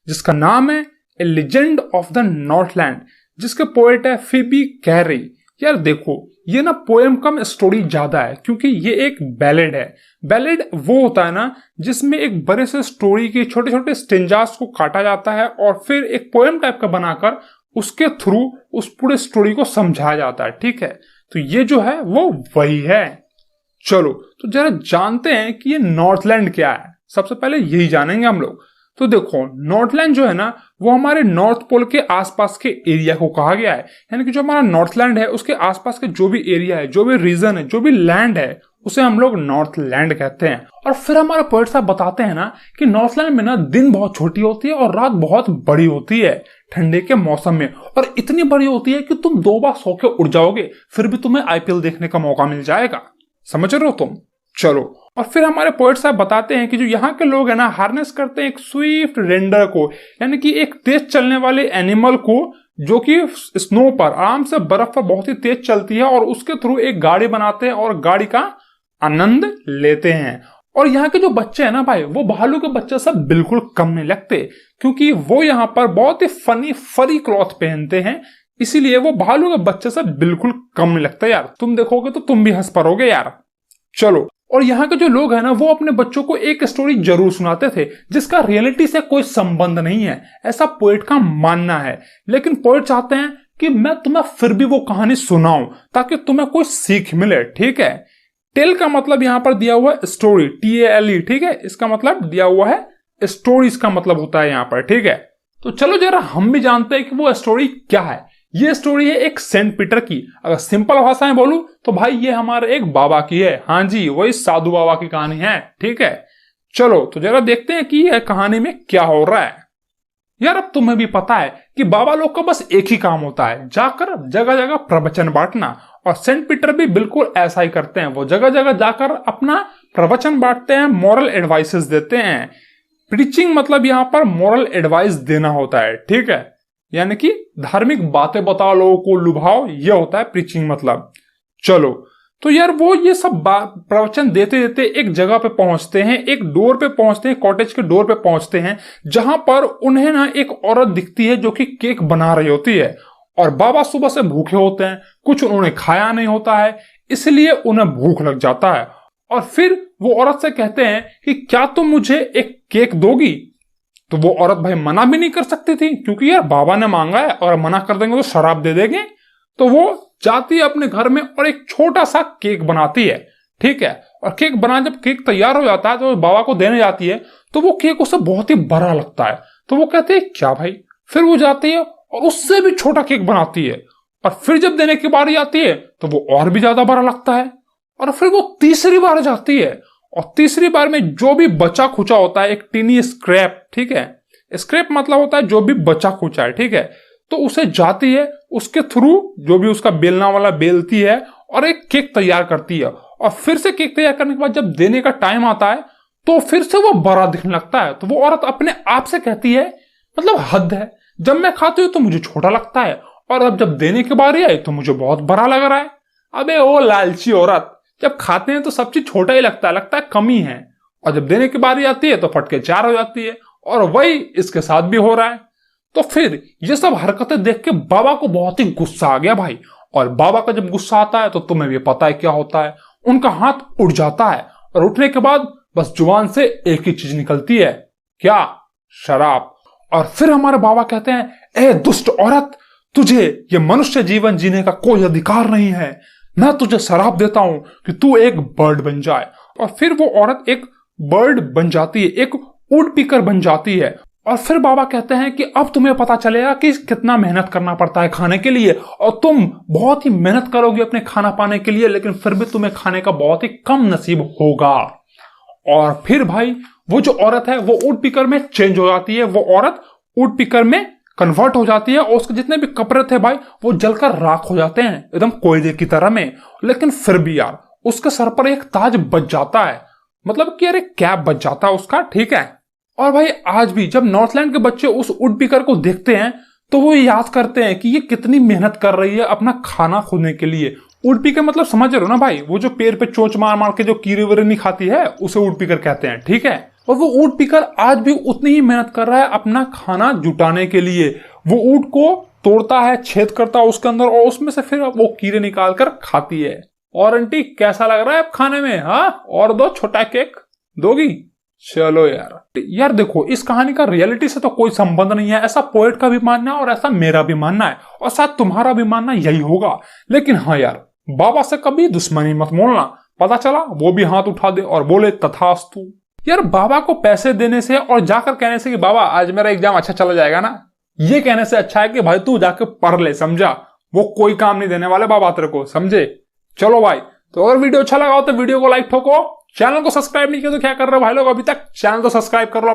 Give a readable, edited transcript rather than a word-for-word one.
जिसका नाम है ए लेजेंड ऑफ द नॉर्थलैंड, जिसके पोएट है फीबी कैरी। यार देखो, ये ना पोएम कम स्टोरी ज्यादा है, क्योंकि ये एक बैलेड है। बैलेड वो होता है ना जिसमें एक बड़े से स्टोरी के छोटे छोटे स्टेंजास को काटा जाता है और फिर एक पोएम टाइप का बनाकर उसके थ्रू उस पूरे स्टोरी को समझाया जाता है। ठीक है, तो ये जो है वो वही है। चलो तो जरा जानते हैं कि ये नॉर्थलैंड क्या है। सबसे पहले यही जानेंगे हम लोग। तो देखो, नॉर्थलैंड जो है ना वो हमारे नॉर्थ पोल के आसपास के एरिया को कहा गया है। यानी कि जो हमारा नॉर्थलैंड है उसके आसपास के जो भी एरिया है, जो भी रीजन है, जो भी लैंड है, उसे हम लोग नॉर्थलैंड कहते हैं। और फिर हमारे पोएट साहब बताते हैं ना कि नॉर्थलैंड में ना दिन बहुत छोटी होती है और रात बहुत बड़ी होती है ठंडे के मौसम में, और इतनी बड़ी होती है कि तुम 2 बार सो के उड़ जाओगे फिर भी तुम्हें आईपीएल देखने का मौका मिल जाएगा। समझ रहे हो तुम? चलो, और फिर हमारे पोएट साहब बताते हैं कि जो यहाँ के लोग हैं ना हार्नेस करते हैं एक स्विफ्ट रेंडर को, यानी कि एक तेज चलने वाले एनिमल को, जो कि स्नो पर आराम से बर्फ पर बहुत ही तेज चलती है, और उसके थ्रू एक गाड़ी बनाते हैं और गाड़ी का आनंद लेते हैं। और यहाँ के जो बच्चे हैं ना भाई, वो भालू के बच्चे से बिल्कुल कम नहीं लगते, क्योंकि वो यहाँ पर बहुत ही फनी फरी क्लॉथ पहनते हैं, इसीलिए वो भालू के बच्चे से बिल्कुल कम नहीं लगता। यार तुम देखोगे तो तुम भी हंस पड़ोगे यार। चलो, और यहाँ के जो लोग हैं ना वो अपने बच्चों को एक स्टोरी जरूर सुनाते थे जिसका रियलिटी से कोई संबंध नहीं है, ऐसा पोएट का मानना है। लेकिन पोएट चाहते हैं कि मैं तुम्हें फिर भी वो कहानी सुनाऊं ताकि तुम्हें कोई सीख मिले। ठीक है, टेल का मतलब यहाँ पर दिया हुआ है स्टोरी, TALE। ठीक है, इसका मतलब दिया हुआ है स्टोरीज का मतलब होता है यहाँ पर। ठीक है, तो चलो जरा हम भी जानते हैं कि वो स्टोरी क्या है। ये स्टोरी है एक सेंट पीटर की। अगर सिंपल भाषा में बोलूं तो भाई ये हमारे एक बाबा की है। हाँ जी, वही साधु बाबा की कहानी है। ठीक है, चलो तो जरा देखते हैं कि यह कहानी में क्या हो रहा है। यार अब तुम्हें भी पता है कि बाबा लोग का बस एक ही काम होता है, जाकर जगह जगह प्रवचन बांटना, और सेंट पीटर भी बिल्कुल ऐसा ही करते हैं। वो जगह जगह जाकर अपना प्रवचन बांटते हैं, मॉरल एडवाइसेस देते हैं। प्रीचिंग मतलब यहाँ पर मॉरल एडवाइस देना होता है। ठीक है, यानी कि धार्मिक बातें बताओ, लोगों को लुभाओ, ये होता है प्रीचिंग मतलब। चलो तो यार वो ये सब प्रवचन देते देते एक जगह पे पहुंचते हैं, एक डोर पे पहुंचते हैं, कॉटेज के डोर पे पहुंचते हैं, जहां पर उन्हें ना एक औरत दिखती है जो कि केक बना रही होती है। और बाबा सुबह से भूखे होते हैं, कुछ उन्होंने खाया नहीं होता है, इसलिए उन्हें भूख लग जाता है। और फिर वो औरत से कहते हैं कि क्या तुम मुझे एक केक दोगी? तो वो औरत भाई मना भी नहीं कर सकती थी, क्योंकि यार बाबा ने मांगा है और मना कर देंगे तो शराब दे देंगे। तो वो जाती है अपने घर में और एक छोटा सा केक बनाती है। ठीक है, और केक बना, जब केक तैयार हो जाता है तो बाबा को देने जाती है, तो वो केक उसे बहुत ही बड़ा लगता है। तो वो कहते हैं क्या भाई? फिर वो जाती है और उससे भी छोटा केक बनाती है, और फिर जब देने की बारी आती है तो वो और भी ज्यादा बड़ा लगता है। और फिर वो तीसरी बार जाती है, और तीसरी बार में जो भी बचा खुचा होता है, एक टीनी स्क्रैप, ठीक है, स्क्रैप मतलब होता है जो भी बचा खुचा है, ठीक है, तो उसे जाती है, उसके थ्रू जो भी उसका बेलना वाला बेलती है और एक केक तैयार करती है। और फिर से केक तैयार करने के बाद जब देने का टाइम आता है तो फिर से वो बड़ा दिखने लगता है। तो वो औरत अपने आप से कहती है, मतलब हद है, जब मैं खाती हूँ तो मुझे छोटा लगता है, और अब जब देने की बारी आई तो मुझे बहुत बड़ा लग रहा है। अबे ओ लालची औरत, जब खाते हैं तो सब चीज छोटा ही लगता है कमी है, और जब देने की बारी आती है तो फटके 4 हो जाती है। और वही इसके साथ भी हो रहा है। तो फिर ये सब हरकतें देख के बाबा को बहुत ही गुस्सा आ गया भाई। और बाबा का जब गुस्सा आता है तो तुम्हें भी पता है क्या होता है, उनका हाथ उठ जाता है, और उठने के बाद बस जुबान से एक ही चीज निकलती है, क्या? शराब। और फिर हमारे बाबा कहते हैं, ए दुष्ट औरत, तुझे ये मनुष्य जीवन जीने का कोई अधिकार नहीं है, मैं तुझे शराब देता हूं कि तू एक बर्ड बन जाए। और फिर वो औरत एक बर्ड बन जाती है, एक वुड पिकर बन जाती है। और फिर बाबा कहते हैं कि अब तुम्हें पता चलेगा कि कितना मेहनत करना पड़ता है खाने के लिए, और तुम बहुत ही मेहनत करोगे अपने खाना पाने के लिए, लेकिन फिर भी तुम्हें खाने का बहुत ही कम नसीब होगा। और फिर भाई वो जो औरत है वो वुड पिकर में चेंज हो जाती है, वो औरत वुड पिकर में कन्वर्ट हो जाती है, और उसके जितने भी कपड़े थे भाई वो जलकर राख हो जाते हैं, एकदम कोयले की तरह में। लेकिन फिर भी यार उसके सर पर एक ताज बच जाता है, मतलब कि यार एक कैप बच जाता है उसका, ठीक है। और भाई आज भी जब नॉर्थलैंड के बच्चे उस वुड पिकर को देखते हैं तो वो याद करते हैं कि ये कितनी मेहनत कर रही है अपना खाना खोने के लिए। वुड पिकर मतलब समझ रहे हो ना भाई, वो जो पेड़ पे चोंच मार मार के जो कीड़े वीरे नहीं खाती है, उसे वुड पिकर कहते हैं, ठीक है। और वो ऊँट पीकर आज भी उतनी ही मेहनत कर रहा है अपना खाना जुटाने के लिए। वो ऊँट को तोड़ता है, छेद करता है उसके अंदर, और उसमें से फिर वो कीड़े निकाल कर खाती है। और आंटी कैसा लग रहा है अब खाने में? हाँ, और दो छोटा केक दोगी? चलो यार देखो, इस कहानी का रियलिटी से तो कोई संबंध नहीं है, ऐसा पोएट का भी मानना है और ऐसा मेरा भी मानना है, और शायद तुम्हारा भी मानना यही होगा। लेकिन हाँ यार, बाबा से कभी दुश्मनी मत मोलना। पता चला वो भी हाथ उठा दे और बोले तथास्तु। यार बाबा को पैसे देने से और जाकर कहने से कि बाबा आज मेरा एग्जाम अच्छा चला जाएगा ना, ये कहने से अच्छा है कि भाई तू जाके पढ़ ले, समझा? वो कोई काम नहीं देने वाले बाबा तेरे को, समझे? चलो भाई, तो अगर वीडियो अच्छा लगा हो तो वीडियो को लाइक ठोको, चैनल को सब्सक्राइब नहीं किया तो क्या कर रहे हो भाई लोग, अभी तक चैनल तो सब्सक्राइब कर लो।